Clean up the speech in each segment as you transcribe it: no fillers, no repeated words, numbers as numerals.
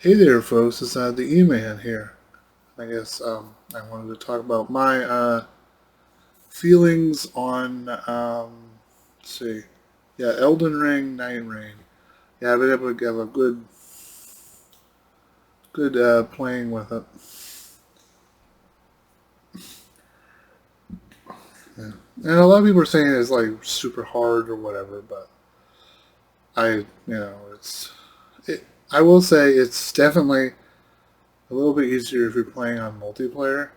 Hey there, folks. It's the E-Man here. I guess I wanted to talk about my feelings on, let's see, yeah, Elden Ring, Night Rain. Yeah, I've been able to have a good playing with it. Yeah. And a lot of people are saying it's like super hard or whatever, but it. I will say it's definitely a little bit easier if you're playing on multiplayer.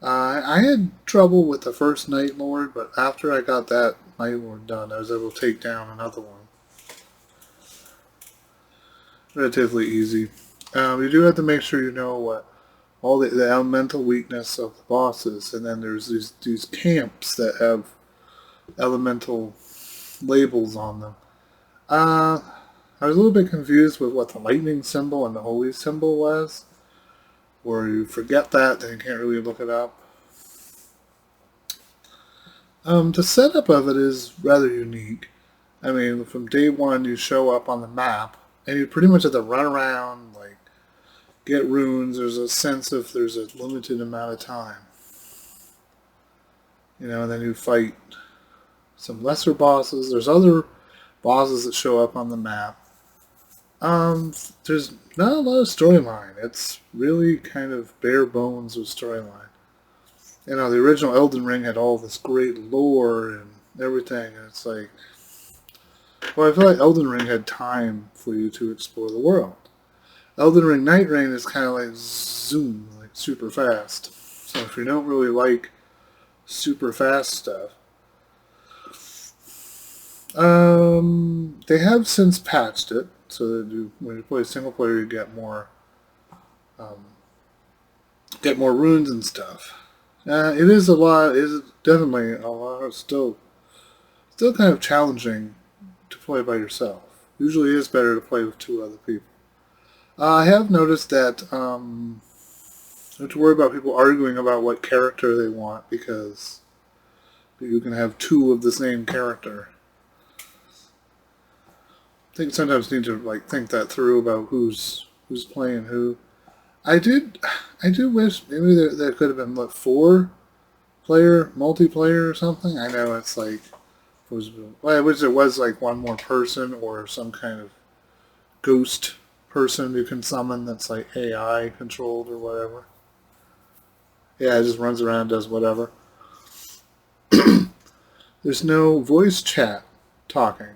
I had trouble with the first Night Lord, but after I got that Night Lord done, I was able to take down another one. Relatively easy. You do have to make sure you know what all the elemental weakness of the bosses, and then there's these camps that have elemental labels on them. Uh, I was a little bit confused with what the lightning symbol and the holy symbol was, where you forget that, then you can't really look it up. The setup of it is rather unique. I mean, from day one, you show up on the map, and you pretty much have to run around, like, get runes. There's a sense of there's a limited amount of time. And then you fight some lesser bosses. There's other bosses that show up on the map. There's not a lot of storyline. It's really kind of bare bones with storyline. The original Elden Ring had all this great lore and everything, and it's like, well, I feel like Elden Ring had time for you to explore the world. Elden Ring Night Rain is kind of like zoom, like super fast. So if you don't really like super fast stuff, they have since patched it so that when you play single player, you um, get more runes and stuff. It is a lot. It is definitely a lot. Still kind of challenging to play by yourself. Usually, it is better to play with two other people. I have noticed that don't have to worry about people arguing about what character they want because you can have two of the same character. I think sometimes you need to like think that through about who's playing who. I did I do wish maybe there could have been what 4 player multiplayer or something. I know it's like I wish there was like one more person or some kind of ghost person you can summon that's like AI controlled or whatever. Yeah, it just runs around and does whatever. There's no voice chat talking,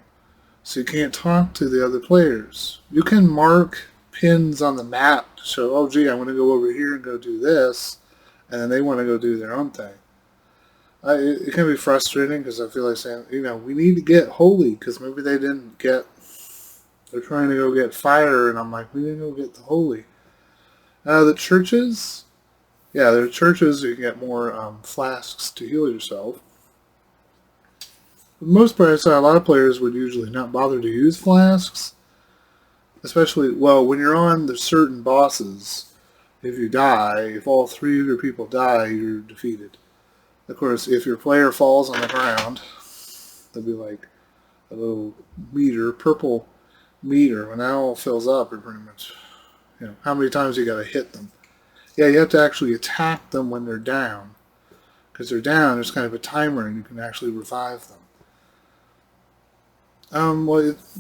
so you can't talk to the other players. You can mark pins on the map to show, oh gee, I'm going to go over here and go do this, and then they want to go do their own thing. It can be frustrating because I feel like saying, we need to get holy because maybe they didn't get. They're trying to go get fire, and I'm like, we need to go get the holy. The churches, yeah, there are churches you can get more flasks to heal yourself. For the most part, I saw a lot of players would usually not bother to use flasks, especially, well, when you're on the certain bosses, if you die, if all 3 of your people die, you're defeated. Of course, if your player falls on the ground, there'll be like a little meter, purple meter. When that all fills up, you're pretty much, how many times you got to hit them. Yeah, you have to actually attack them when they're down. Because they're down, there's kind of a timer and you can actually revive them.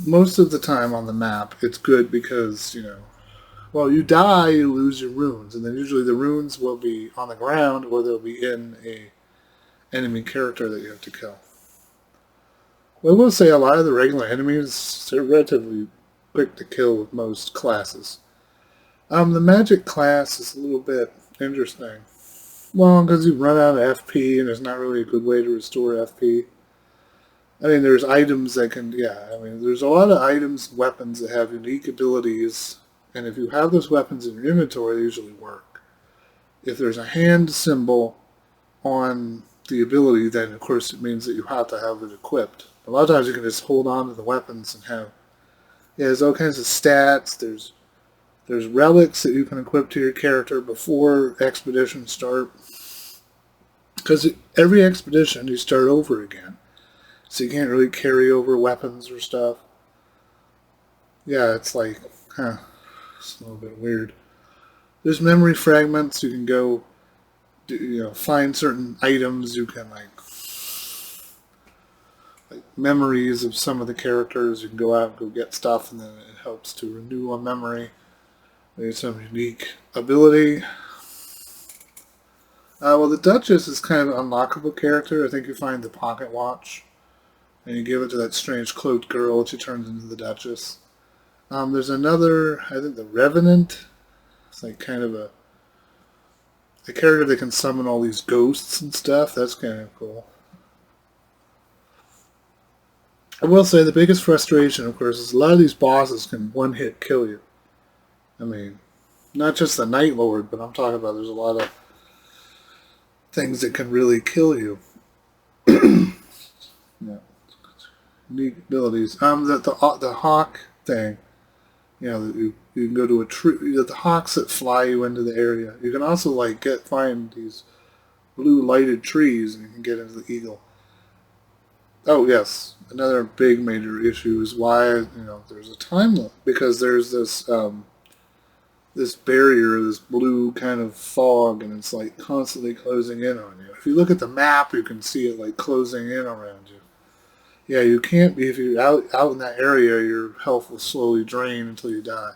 Most of the time on the map, it's good because, well, you die, you lose your runes. And then usually the runes will be on the ground or they'll be in a enemy character that you have to kill. Well, I will say a lot of the regular enemies, they're relatively quick to kill with most classes. The magic class is a little bit interesting. Well, because you run out of FP and there's not really a good way to restore FP. I mean, there's items that can, yeah, I mean, there's a lot of items, weapons that have unique abilities, and if you have those weapons in your inventory, they usually work. If there's a hand symbol on the ability, then of course it means that you have to have it equipped. A lot of times you can just hold on to the weapons and have, yeah, there's all kinds of stats, there's relics that you can equip to your character before expeditions start. Because every expedition you start over again. So you can't really carry over weapons or stuff. Yeah, it's like, huh. It's a little bit weird. There's memory fragments. You can go, find certain items. You can like memories of some of the characters. You can go out and go get stuff, and then it helps to renew a memory. There's some unique ability. Well, the Duchess is kind of an unlockable character. I think you find the pocket watch, and you give it to that strange cloaked girl, and she turns into the Duchess. There's another, I think the Revenant. It's like kind of a character that can summon all these ghosts and stuff. That's kind of cool. I will say the biggest frustration, of course, is a lot of these bosses can one-hit kill you. I mean, not just the Night Lord, but I'm talking about there's a lot of things that can really kill you. Yeah. Unique abilities. The hawk thing. You can go to a tree. The hawks that fly you into the area. You can also find these blue lighted trees, and you can get into the eagle. Oh yes, another big major issue is why there's a time limit, because there's this this barrier, this blue kind of fog, and it's like constantly closing in on you. If you look at the map, you can see it like closing in around you. Yeah, you can't be, if you're out in that area, your health will slowly drain until you die.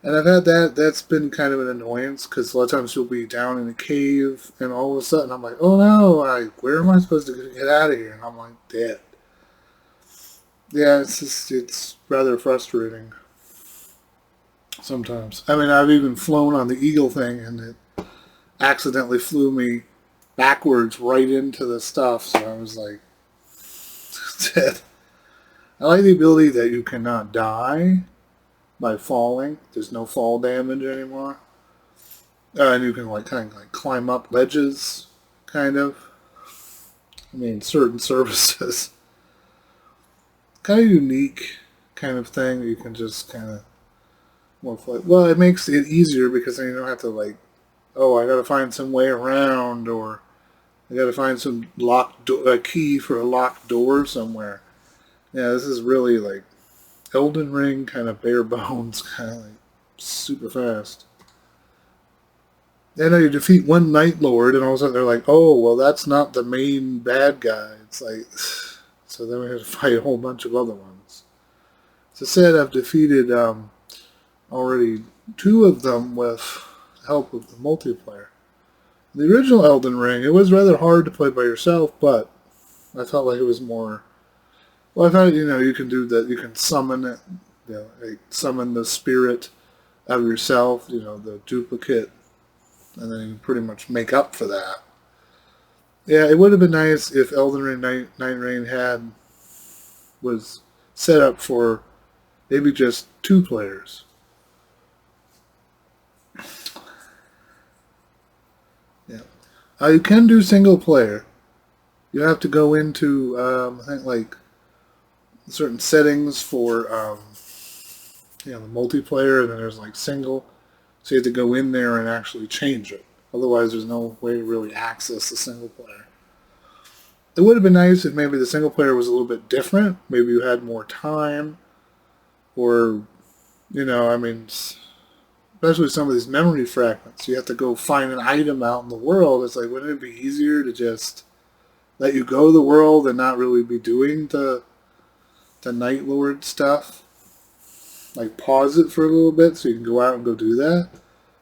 And I've had that's been kind of an annoyance, because a lot of times you'll be down in a cave, and all of a sudden I'm like, oh no, where am I supposed to get out of here? And I'm like, dead. Yeah, it's rather frustrating sometimes. I mean, I've even flown on the eagle thing, and it accidentally flew me backwards right into the stuff, so I was like, dead. I like the ability that you cannot die by falling. There's no fall damage anymore. And you can kind of climb up ledges, kind of. I mean, certain surfaces. Kind of unique kind of thing. You can just kind of well, it makes it easier, because then you don't have to I gotta find some way around, or I gotta find some a key for a locked door somewhere. Yeah, this is really like Elden Ring, kind of bare bones, kind of super fast. And then you defeat one Night Lord, and all of a sudden they're like, oh, well, that's not the main bad guy. It's like, so then we have to fight a whole bunch of other ones. As I said, I've defeated already 2 of them with help of the multiplayer. The original Elden Ring, it was rather hard to play by yourself, but I felt like it was more. Well, I thought you can do that. You can summon it, summon the spirit of yourself, the duplicate, and then you pretty much make up for that. Yeah, it would have been nice if Elden Ring Night Rain was set up for maybe just 2 players. Yeah. You can do single player. You have to go into, I think, certain settings for, the multiplayer, and then there's, single. So you have to go in there and actually change it. Otherwise, there's no way to really access the single player. It would have been nice if maybe the single player was a little bit different. Maybe you had more time. Or, especially some of these memory fragments. You have to go find an item out in the world. It's like, wouldn't it be easier to just let you go to the world and not really be doing the Night Lord stuff? Pause it for a little bit so you can go out and go do that.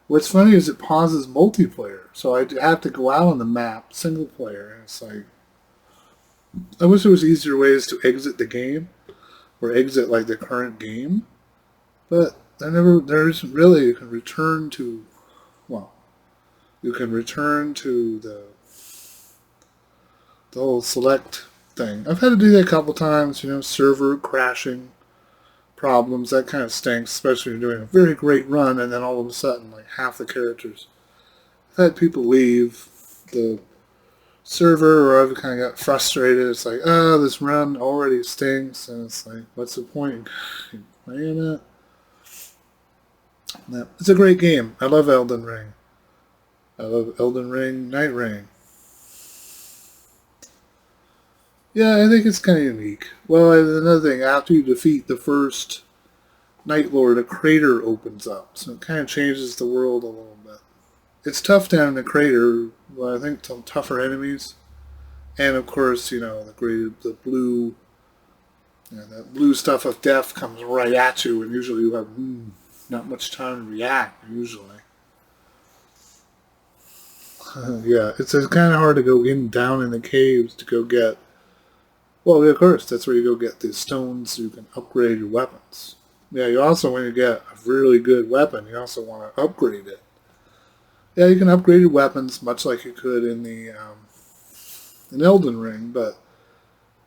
What's funny is it pauses multiplayer. So I have to go out on the map, single player. And it's like, I wish there was easier ways to exit the game. Or exit the current game. But there isn't really. You can return to, the whole select thing. I've had to do that a couple times, server crashing problems, that kind of stinks, especially when you're doing a very great run and then all of a sudden half the characters. I've had people leave the server, or I've kind of got frustrated. It's like, oh, this run already stinks, and it's like, what's the point in playing it? No, it's a great game. I love Elden Ring. I love Elden Ring, Night Rain. Yeah, I think it's kind of unique. Well, another thing, after you defeat the first Night Lord, a crater opens up. So it kind of changes the world a little bit. It's tough down in the crater, but I think some tougher enemies. And of course, the blue, that blue stuff of death comes right at you, and usually you have not much time to react, usually. Yeah, it's kind of hard to go down in the caves to go get. Well, of course, that's where you go get the stones so you can upgrade your weapons. Yeah, you also, when you get a really good weapon, you also want to upgrade it. Yeah, you can upgrade your weapons much like you could in in Elden Ring, but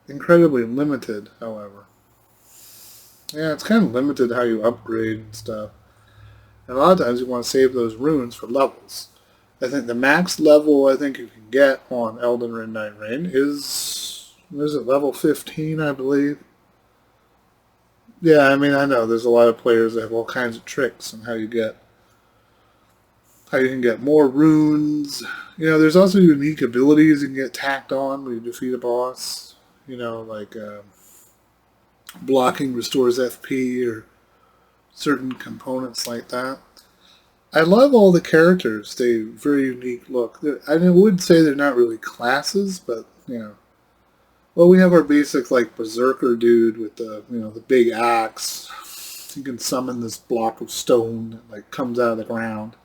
incredibly limited, however. Yeah, it's kind of limited how you upgrade and stuff. And a lot of times you want to save those runes for levels. I think the max level I think you can get on Elden Ring Night Rain is it, level 15, I believe? Yeah, I mean, I know there's a lot of players that have all kinds of tricks on how you can get more runes. There's also unique abilities you can get tacked on when you defeat a boss. Like blocking restores FP or certain components like that. I love all the characters. They very unique look. I would say they're not really classes, but well, we have our basic like berserker dude with the big axe. You can summon this block of stone that like comes out of the ground.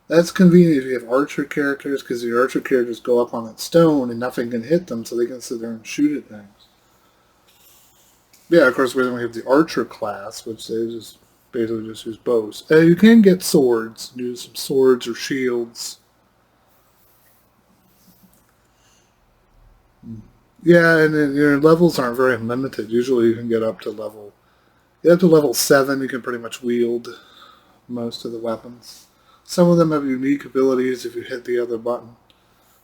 That's convenient if you have archer characters, because the archer characters go up on that stone and nothing can hit them, so they can sit there and shoot at things. Yeah, of course, then we have the archer class, which they just basically just use bows. You can get swords, use some swords or shields. Yeah, and then your levels aren't very limited. Usually you can get up to level 7, you can pretty much wield most of the weapons. Some of them have unique abilities if you hit the other button,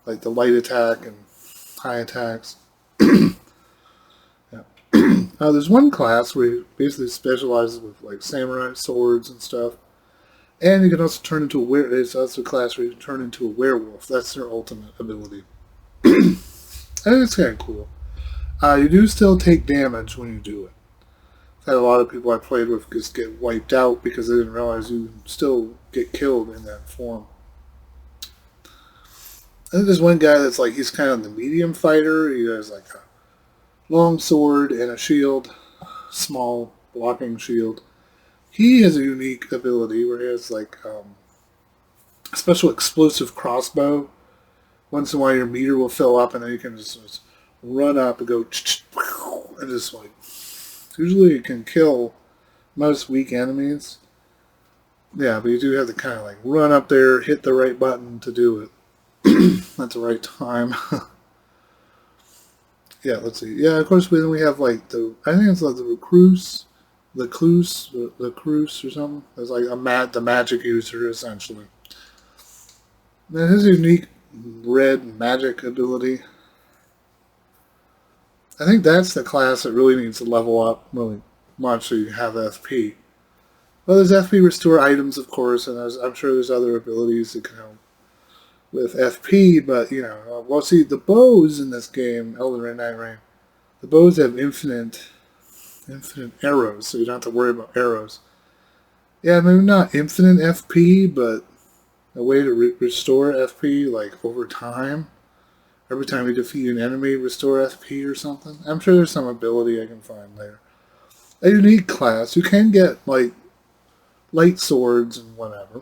like the light attack and high attacks. Yeah. There's one class where it basically specializes with like samurai swords and stuff. And you can also turn into a werewolf. There's also a class where you can turn into a werewolf. That's their ultimate ability. I think it's kind of cool. You do still take damage when you do it. I've had a lot of people I played with just get wiped out because they didn't realize you still get killed in that form. I think there's one guy that's like, he's kind of the medium fighter. He has like a long sword and a shield, small blocking shield. He has a unique ability where he has like a special explosive crossbow. Once in a while your meter will fill up and then you can just run up and go and just like, usually it can kill most weak enemies. Yeah, but you do have to kind of like run up there, hit the right button to do it at the right time. Yeah, let's see. Yeah, of course, then we have like I think it's like the recluse or something. It's like the magic user, essentially. And his unique red magic ability. I think that's the class that really needs to level up really much so you have FP. Well, there's FP restore items, of course, and I'm sure there's other abilities that can help with FP, but, well, see, the bows in this game, Elden Ring, Night Rain, the bows have infinite arrows, so you don't have to worry about arrows. Yeah, maybe not infinite FP, but a way to restore FP, like, over time. Every time you defeat an enemy, restore FP or something. I'm sure there's some ability I can find later. A unique class. You can get, like, light swords and whatever.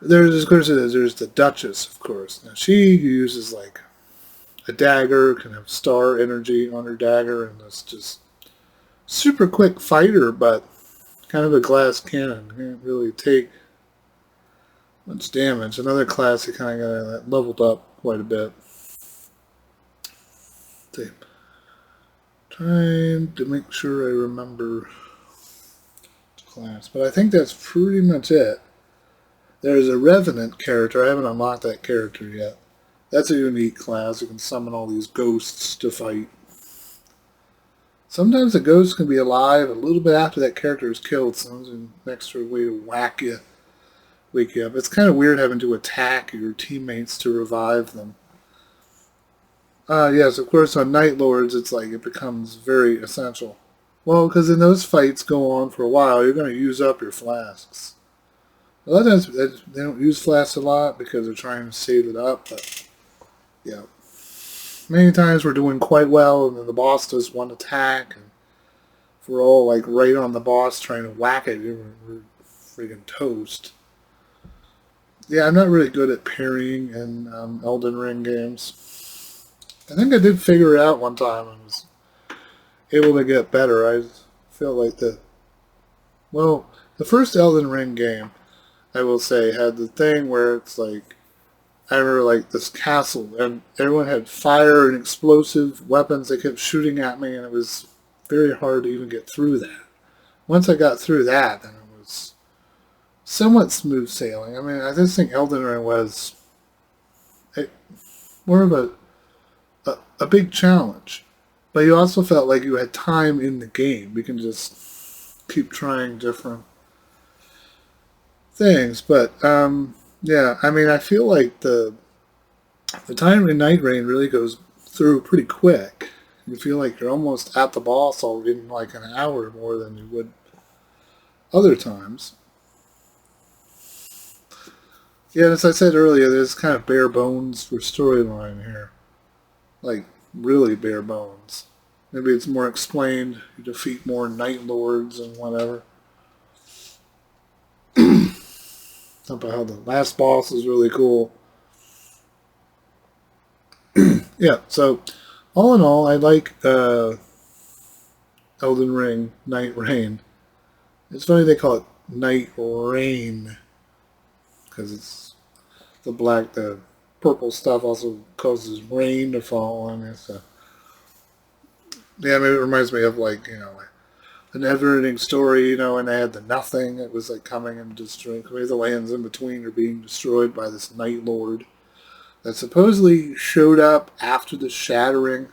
There's the Duchess, of course. Now, she uses, like, a dagger, can have star energy on her dagger, and it's just super quick fighter, but kind of a glass cannon. Can't really take much damage. Another class that kind of got leveled up quite a bit. Trying to make sure I remember the class, but I think that's pretty much it. There's a Revenant character. I haven't unlocked that character yet. That's a unique class. You can summon all these ghosts to fight. Sometimes the ghost can be alive a little bit after that character is killed. Someone's an extra way to wake you up. It's kind of weird having to attack your teammates to revive them. Yes, of course, on Night Lords, it's like it becomes very essential Well, because in those fights go on for a while, you're going to use up your flasks. A lot of times they don't use flasks a lot because they're trying to save it up. But yeah, many times we're doing quite well, and then the boss does one attack, and if we're all like right on the boss trying to whack it, we're freaking toast. Yeah, I'm not really good at parrying in Elden Ring games. I think I did figure it out one time and was able to get better. I feel like the first Elden Ring game, I will say, had the thing where it's like, I remember like this castle and everyone had fire and explosive weapons they kept shooting at me, and it was very hard to even get through that. Once I got through that, then it was somewhat smooth sailing. I mean, I just think Elden Ring was a, more of a big challenge. But you also felt like you had time in the game. You can just keep trying different things. But yeah, I mean, I feel like the time in Night Rain really goes through pretty quick. You feel like you're almost at the boss already in like an hour more than you would other times. Yeah, as I said earlier, there's kind of bare bones for storyline here. Like, really bare bones. Maybe it's more explained. You defeat more Night Lords and whatever. About how the last boss is really cool. Yeah, so all in all, I like Elden Ring, Night Rain. It's funny they call it Night Rain because it's the purple stuff also causes rain to fall on it. So yeah, maybe it reminds me of like like a never-ending story. And they had the nothing. It was like coming and destroying. Maybe the lands in between are being destroyed by this Night Lord that supposedly showed up after the shattering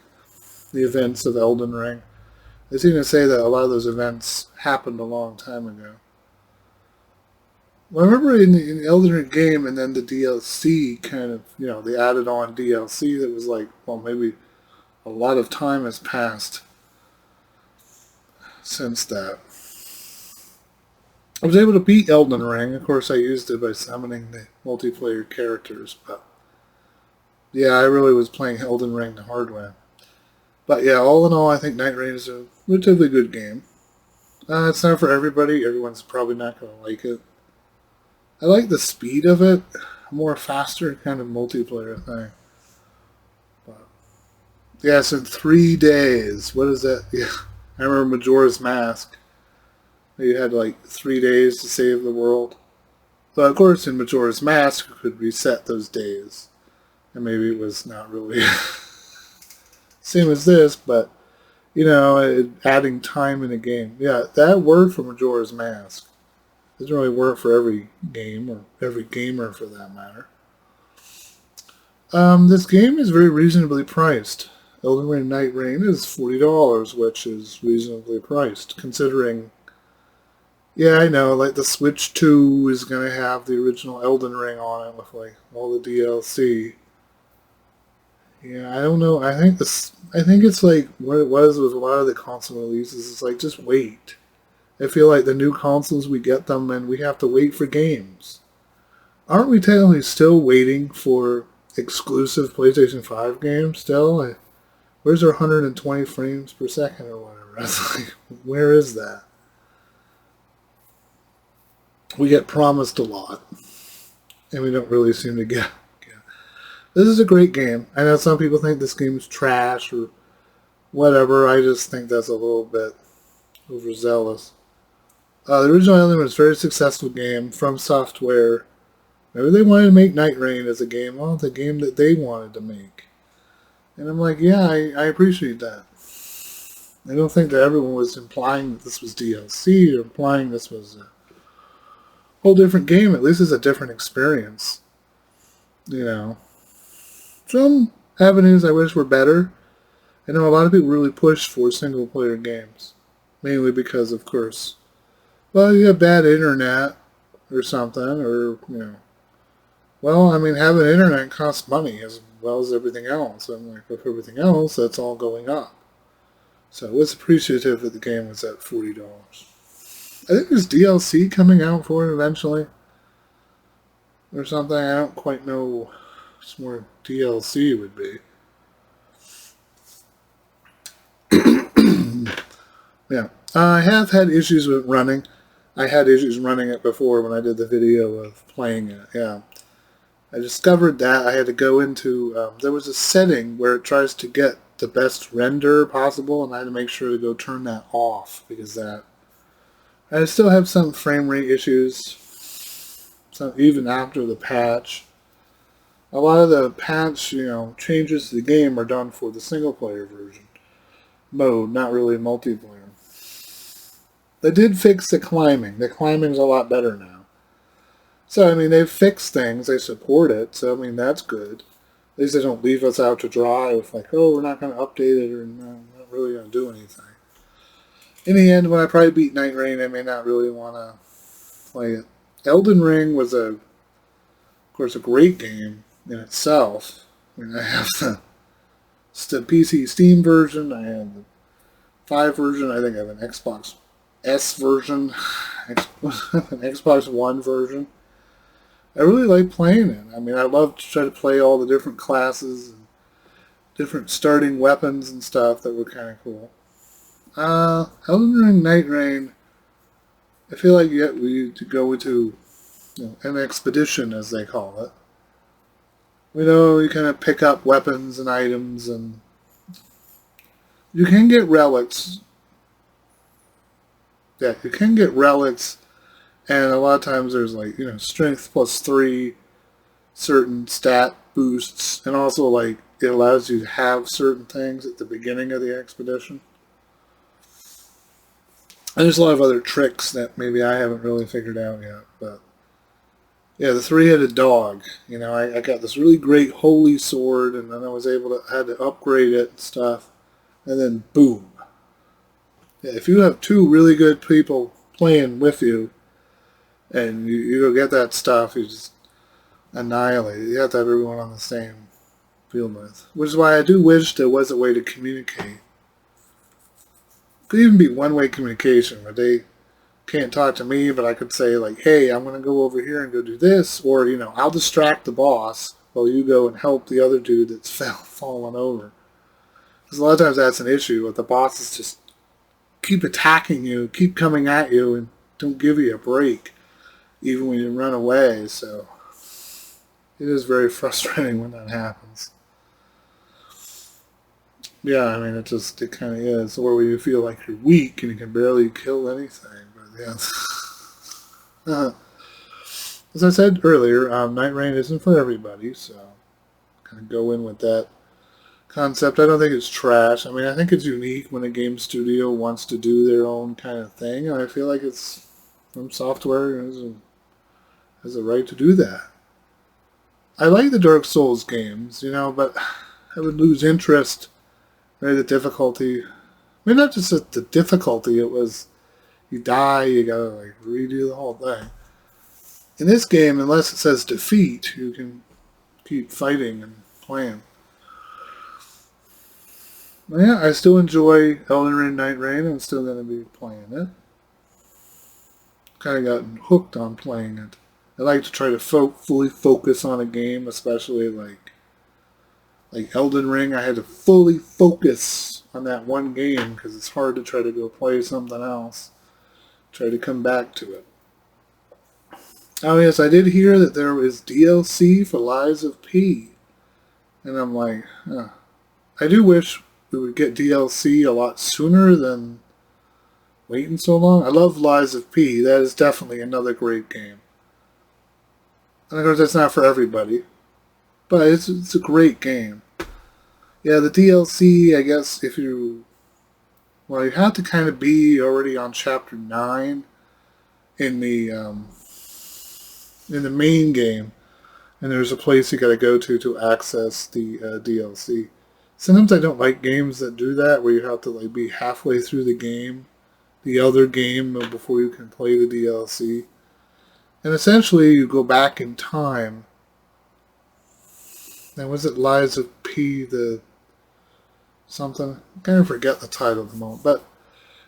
the events of Elden Ring. They seem to say that a lot of those events happened a long time ago. Well, I remember in the Elden Ring game, and then the DLC kind of, they added on DLC that was like, well, maybe a lot of time has passed since that. I was able to beat Elden Ring. Of course, I used it by summoning the multiplayer characters, but yeah, I really was playing Elden Ring the hard way. But yeah, all in all, I think Night Rain is a relatively good game. It's not for everybody. Everyone's probably not going to like it. I like the speed of it. A more faster kind of multiplayer thing. But yeah, it's in 3 days. What is that? Yeah, I remember Majora's Mask. You had like 3 days to save the world. But of course, in Majora's Mask, you could reset those days. And maybe it was not really same as this, but adding time in a game. Yeah, that word for Majora's Mask doesn't really work for every game or every gamer for that matter. This game is very reasonably priced. Elden Ring Night Rain is $40, which is reasonably priced considering. Yeah, I know. Like the Switch 2 is going to have the original Elden Ring on it with like all the DLC. Yeah, I don't know. I think it's like what it was with a lot of the console releases. It's like just wait. I feel like the new consoles we get them and we have to wait for games. Aren't we technically still waiting for exclusive PlayStation 5 games still? Where's our 120 frames per second or whatever? I was like, where is that? We get promised a lot, and we don't really seem to get. This is a great game. I know some people think this game is trash or whatever. I just think that's a little bit overzealous. The original Elden was a very successful game from Software. Maybe they wanted to make Night Rain as a game. Well, the game that they wanted to make. And I'm like, yeah, I appreciate that. I don't think that everyone was implying that this was DLC or implying this was a whole different game. At least it's a different experience. Some avenues I wish were better. I know a lot of people really push for single player games. Mainly because, of course, well, you have bad internet or something, or, well, I mean, having internet costs money as well as everything else. And like with everything else, that's all going up. So I was appreciative that the game was at $40. I think there's DLC coming out for it eventually, or something. I don't quite know what more DLC would be. Yeah. I have had issues with running. I had issues running it before when I did the video of playing it. Yeah. I discovered that I had to go into, there was a setting where it tries to get the best render possible, and I had to make sure to go turn that off because that. I still have some frame rate issues, even after the patch. A lot of the patch, changes to the game are done for the single player version mode, not really multiplayer. They did fix the climbing. The climbing's a lot better now. So, I mean, they've fixed things. They support it. So, I mean, that's good. At least they don't leave us out to dry with like, oh, we're not going to update it or no, not really going to do anything. In the end, when I probably beat Night Rain, I may not really want to play it. Elden Ring was, of course, a great game in itself. I mean, I have the PC Steam version. I have the 5 version. I think I have an Xbox S version, an Xbox One version. I really like playing it. I mean, I love to try to play all the different classes and different starting weapons and stuff that were kind of cool. Elden Ring, Night Rain, I feel like we need to go into an expedition, as they call it. You kind of pick up weapons and items, and you can get relics. Yeah, you can get relics, and a lot of times there's like, strength +3, certain stat boosts, and also like it allows you to have certain things at the beginning of the expedition. And there's a lot of other tricks that maybe I haven't really figured out yet, but yeah, the 3-headed dog. I got this really great holy sword, and then I was had to upgrade it and stuff, and then boom. Yeah, if you have 2 really good people playing with you, and you go get that stuff, you just annihilate it. You have to have everyone on the same field with. Which is why I do wish there was a way to communicate. It could even be one-way communication, where they can't talk to me, but I could say, like, hey, I'm going to go over here and go do this, or, I'll distract the boss while you go and help the other dude that's fallen over. Because a lot of times that's an issue, with the bosses just keep attacking you, keep coming at you, and don't give you a break, even when you run away. So it is very frustrating when that happens. Yeah, I mean, it kind of is. Or where you feel like you're weak and you can barely kill anything. But yeah. As I said earlier, Night Rain isn't for everybody, so kind of go in with that concept. I don't think it's trash. I mean, I think it's unique when a game studio wants to do their own kind of thing, and I feel like it's From Software has a right to do that. I like the Dark Souls games, but I would lose interest. Maybe the difficulty. I mean, not just the difficulty. It was you die, you gotta like redo the whole thing. In this game, unless it says defeat, you can keep fighting and playing. Yeah, I still enjoy Elden Ring, Night Rain. I'm still going to be playing it. Kind of gotten hooked on playing it. I like to try to fully focus on a game, especially like Elden Ring. I had to fully focus on that one game because it's hard to try to go play something else. Try to come back to it. Oh yes, I did hear that there was DLC for Lies of P. And I'm like, I do wish we would get DLC a lot sooner than waiting so long. I love Lies of P. That is definitely another great game. And of course, that's not for everybody. But it's a great game. Yeah, the DLC, I guess, you have to kind of be already on Chapter 9 in the main game. And there's a place you got to go to access the DLC. Sometimes I don't like games that do that, where you have to be halfway through the other game, before you can play the DLC. And essentially, you go back in time. And was it Lies of P, the something. I kind of forget the title at the moment. But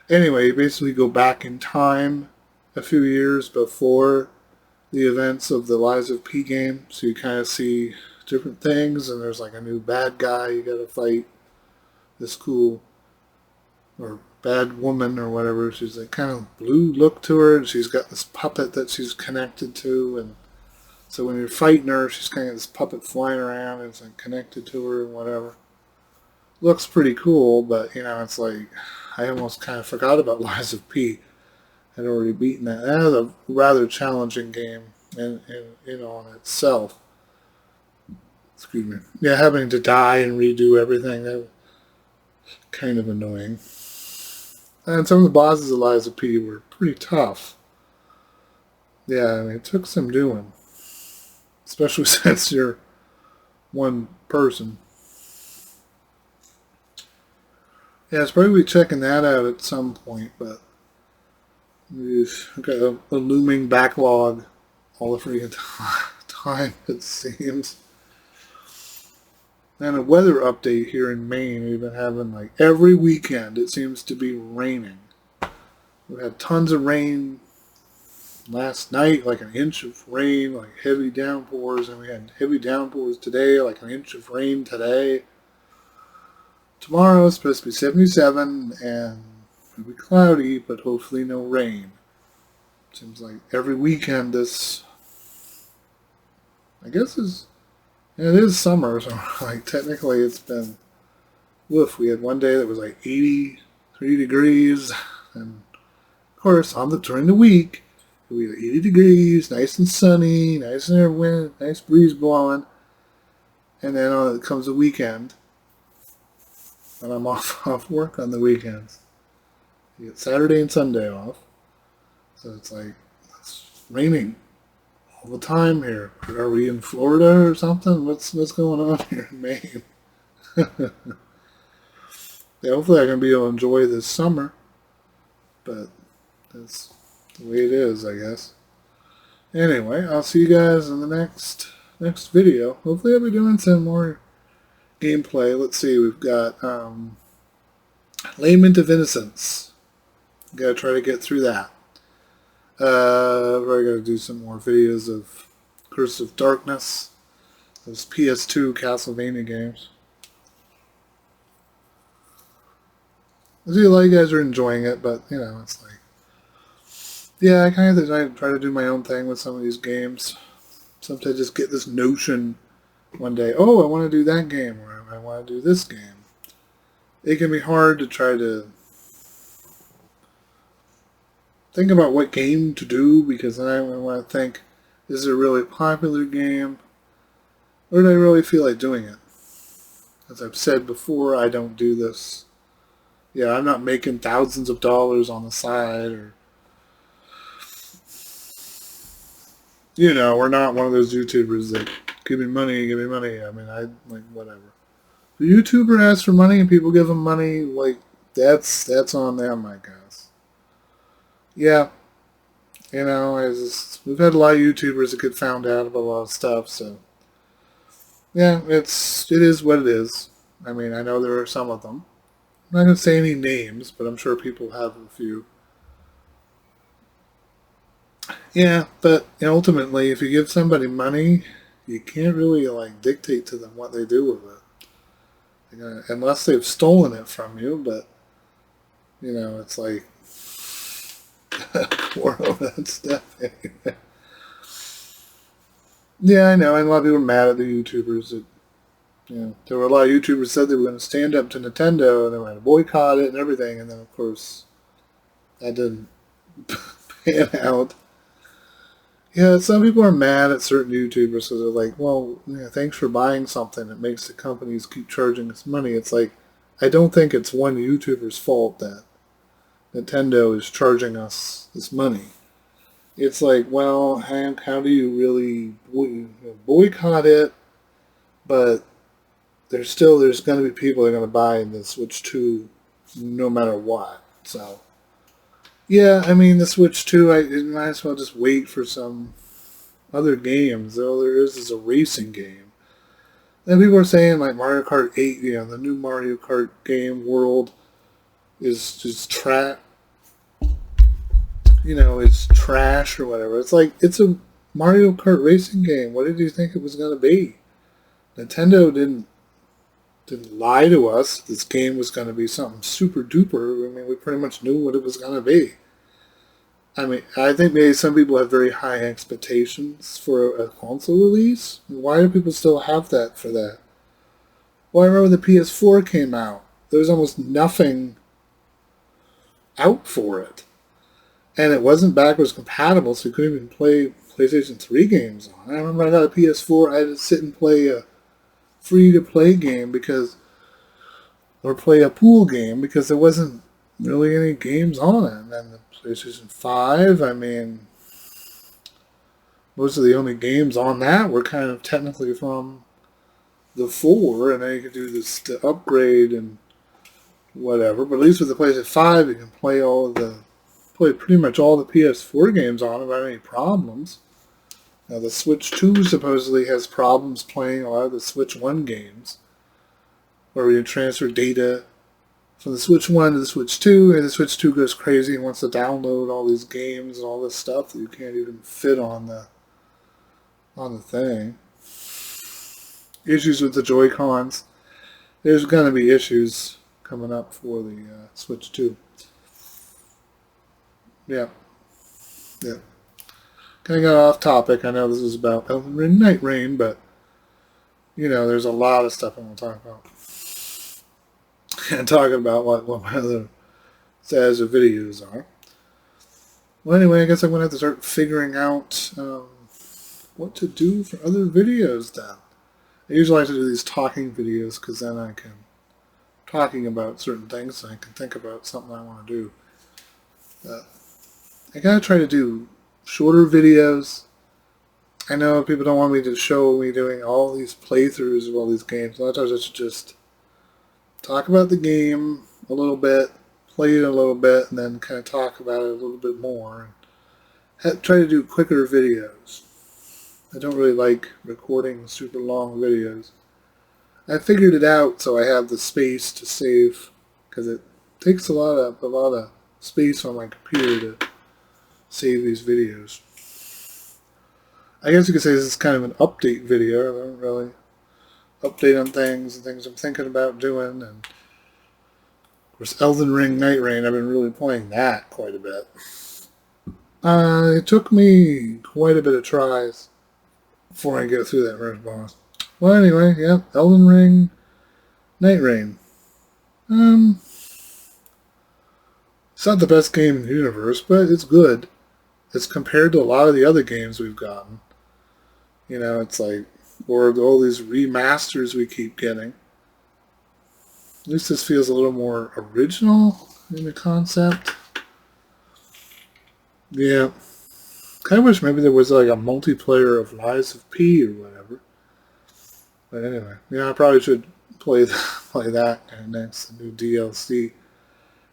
anyway, you basically go back in time a few years before the events of the Lies of P game. So you kind of see different things, and there's like a new bad guy you got to fight. This cool, or bad woman or whatever. She's like kind of blue look to her, and she's got this puppet that she's connected to, and so when you're fighting her, she's kind of this puppet flying around, and it's like connected to her and whatever. Looks pretty cool, but it's like I almost kind of forgot about Lies of P. I'd already beaten that. That was a rather challenging game on itself. Excuse me. Yeah, having to die and redo everything, that was kind of annoying. And some of the bosses of Lies of P were pretty tough. Yeah, I mean, it took some doing. Especially since you're one person. Yeah, it's probably checking that out at some point, but we've got a looming backlog all the freaking time, it seems. And a weather update here in Maine. We've been having like every weekend it seems to be raining. We've had tons of rain last night, like an inch of rain, like heavy downpours, and we had heavy downpours today, like an inch of rain today. Tomorrow is supposed to be 77 and it'll be cloudy, but hopefully no rain. Seems like every weekend this, I guess it is summer, so like technically it's been, woof, we had one day that was like 83 degrees, and of course during the week, we had 80 degrees, nice and sunny, nice and air wind, nice breeze blowing, and then it comes the weekend, and I'm off work on the weekends. You get Saturday and Sunday off, so it's like it's raining all the time here. Are we in Florida or something? What's going on here in Maine? Yeah, hopefully I can be able to enjoy this summer, but that's the way it is, I guess. Anyway, I'll see you guys in the next video. Hopefully I'll be doing some more gameplay. Let's see, we've got Lament of Innocence. Gotta try to get through that. We're going to do some more videos of Curse of Darkness, those PS2 Castlevania games. I see a lot of you guys are enjoying it, but it's like, yeah, I kind of try to do my own thing with some of these games. Sometimes I just get this notion one day, oh, I want to do that game, or I want to do this game. It can be hard to try to think about what game to do, because then I want to think, is it a really popular game, or do I really feel like doing it? As I've said before, I don't do this. Yeah, I'm not making thousands of dollars on the side, or we're not one of those YouTubers that give me money. I mean, I like whatever. The YouTuber asks for money and people give them money, like that's on them, I guess. Yeah, we've had a lot of YouTubers that get found out about a lot of stuff, so yeah, it is what it is. I mean, I know there are some of them. I'm not going to say any names, but I'm sure people have a few. Yeah, but ultimately, if you give somebody money, you can't really dictate to them what they do with it, unless they've stolen it from you. But it's like more of that stuff. Yeah, I know, and a lot of people are mad at the YouTubers that. There were a lot of YouTubers said they were going to stand up to Nintendo and they were going to boycott it and everything, and then of course that didn't pan out. Yeah, some people are mad at certain YouTubers because they're like, well, thanks for buying something. It makes the companies keep charging us money. It's like, I don't think it's one YouTuber's fault that Nintendo is charging us this money. It's like, well, how do you really boycott it? But there's going to be people that are going to buy the Switch 2 no matter what. So, yeah, I mean, the Switch 2, I might as well just wait for some other games. All there is a racing game. And people are saying like Mario Kart 8, the new Mario Kart game world is just it's trash or whatever. It's like it's a Mario Kart racing game. What did you think it was going to be? Nintendo didn't lie to us. This game was going to be something super duper. I mean, we pretty much knew what it was going to be. I mean, I think maybe some people have very high expectations for a console release. Why do people still have that for that? Well, I remember when the PS4 came out. There was almost nothing out for it. And it wasn't backwards compatible, so you couldn't even play PlayStation 3 games on it. I remember I got a PS4, I had to sit and play a free-to-play game or play a pool game because there wasn't really any games on it. And then the PlayStation 5, I mean, most of the only games on that were kind of technically from the 4, and then you could do the upgrade and whatever. But at least with the PlayStation 5, you can play pretty much all the PS4 games on it without any problems. Now the Switch 2 supposedly has problems playing a lot of the Switch 1 games, where you transfer data from the Switch 1 to the Switch 2, and the Switch 2 goes crazy and wants to download all these games and all this stuff that you can't even fit on the thing. Issues with the Joy-Cons. There's going to be issues coming up for the Switch 2. Yeah. Kind of got off topic. I know this is about Elden Ring Night Rain, but there's a lot of stuff I'm going to talk about. And talking about what my other says or videos are. Well, anyway, I guess I'm going to have to start figuring out what to do for other videos then. I usually like to do these talking videos because then I can talking about certain things and I can think about something I want to do. I gotta try to do shorter videos. I know people don't want me to show me doing all these playthroughs of all these games. A lot of times I should just talk about the game a little bit, play it a little bit, and then kind of talk about it a little bit more. And try to do quicker videos. I don't really like recording super long videos. I figured it out so I have the space to save, because it takes a lot of space on my computer to save these videos. I guess you could say this is kind of an update video. I don't really update on things and things I'm thinking about doing. And of course, Elden Ring Night Rain, I've been really playing that quite a bit. It took me quite a bit of tries before I get through that first boss. Well, anyway, yeah, Elden Ring Night Rain. It's not the best game in the universe, but it's good. It's compared to a lot of the other games we've gotten. It's like, or all these remasters we keep getting. At least this feels a little more original in the concept. Yeah. Kind of wish maybe there was like a multiplayer of Lies of P or whatever. But anyway, I probably should play that next, the new DLC.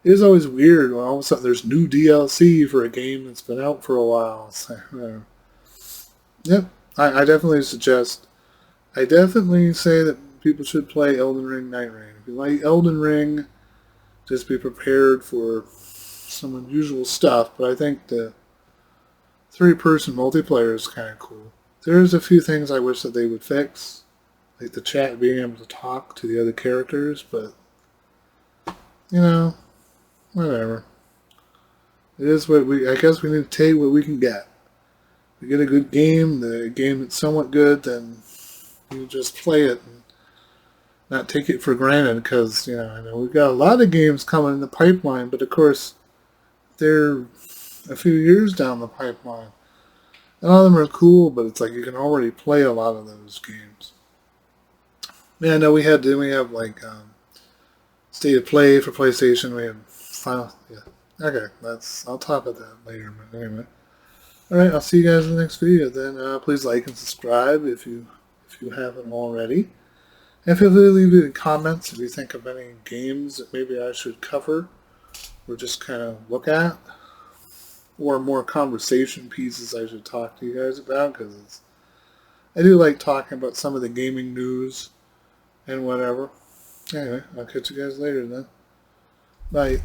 It is always weird when all of a sudden there's new DLC for a game that's been out for a while. So, yep, I definitely say that people should play Elden Ring Night Rain. If you like Elden Ring, just be prepared for some unusual stuff, but I think the 3-person multiplayer is kind of cool. There's a few things I wish that they would fix, like the chat being able to talk to the other characters, but, whatever. It is what I guess we need to take what we can get. If we get a good game, the game that's somewhat good, then you just play it and not take it for granted, because, I know we've got a lot of games coming in the pipeline, but of course, they're a few years down the pipeline. A lot of them are cool, but it's like you can already play a lot of those games. Yeah, I know we have like State of Play for PlayStation. We have Final. Yeah. Okay, I'll talk about that later. But anyway, all right. I'll see you guys in the next video. Then please like and subscribe if you haven't already. And feel free to leave any comments if you think of any games that maybe I should cover or just kind of look at, or more conversation pieces I should talk to you guys about, because I do like talking about some of the gaming news and whatever. Anyway, I'll catch you guys later then. Bye.